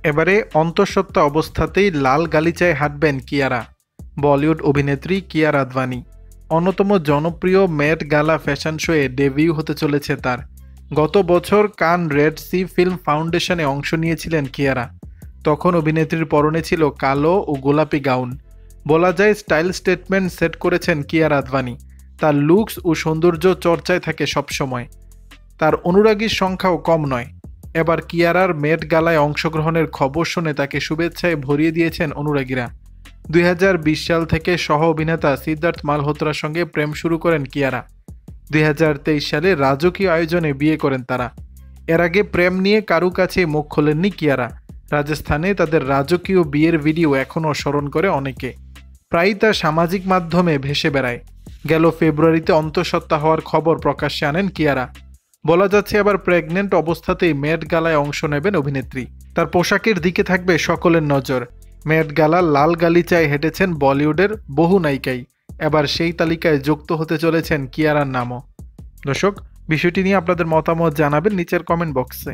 এবারে অন্তঃসত্ত্বা অবস্থাতেই লাল গালিচায় হাঁটবেন কিয়ারা। বলিউড অভিনেত্রী কিয়ারা আদভানি অন্যতম জনপ্রিয় ম্যাট গালা ফ্যাশন শোয়ে ডেবিউ হতে চলেছে তার। গত বছর কান রেড সি ফিল্ম ফাউন্ডেশনে অংশ নিয়েছিলেন কিয়ারা। তখন অভিনেত্রীর পরনে ছিল কালো ও গোলাপি গাউন। বলা যায় স্টাইল স্টেটমেন্ট সেট করেছেন কিয়ারা আদভানি। তার লুকস ও সৌন্দর্য চর্চায় থাকে সবসময়। তার অনুরাগীর সংখ্যাও কম নয়। এবার কিয়ারার মেট গালায় অংশগ্রহণের খবর শুনে তাকে শুভেচ্ছায় ভরিয়ে দিয়েছেন অনুরাগীরা। 2020 সাল থেকে সহ অভিনেতা সিদ্ধার্থ মালহোত্রার সঙ্গে প্রেম শুরু করেন কিয়ারা। 2023 সালে রাজকীয় আয়োজনে বিয়ে করেন তারা। এর আগে প্রেম নিয়ে কারো কাছে মুখ খোলেননি কিয়ারা। রাজস্থানে তাদের রাজকীয় বিয়ের ভিডিও এখনও স্মরণ করে অনেকে। প্রায়ই তা সামাজিক মাধ্যমে ভেসে বেড়ায়। গেল ফেব্রুয়ারিতে অন্তঃসত্ত্বা হওয়ার খবর প্রকাশ্যে আনেন কিয়ারা। বলা যাচ্ছে আবার প্রেগনেন্ট অবস্থাতেই মেট গালায় অংশ নেবেন অভিনেত্রী। তার পোশাকের দিকে থাকবে সকলের নজর। মেট গালা লাল গালিচায় হেঁটেছেন বলিউডের বহু নায়িকাই। এবার সেই তালিকায় যুক্ত হতে চলেছেন কিয়ারার নামও। দর্শক, বিষয়টি নিয়ে আপনাদের মতামত জানাবেন নিচের কমেন্ট বক্সে।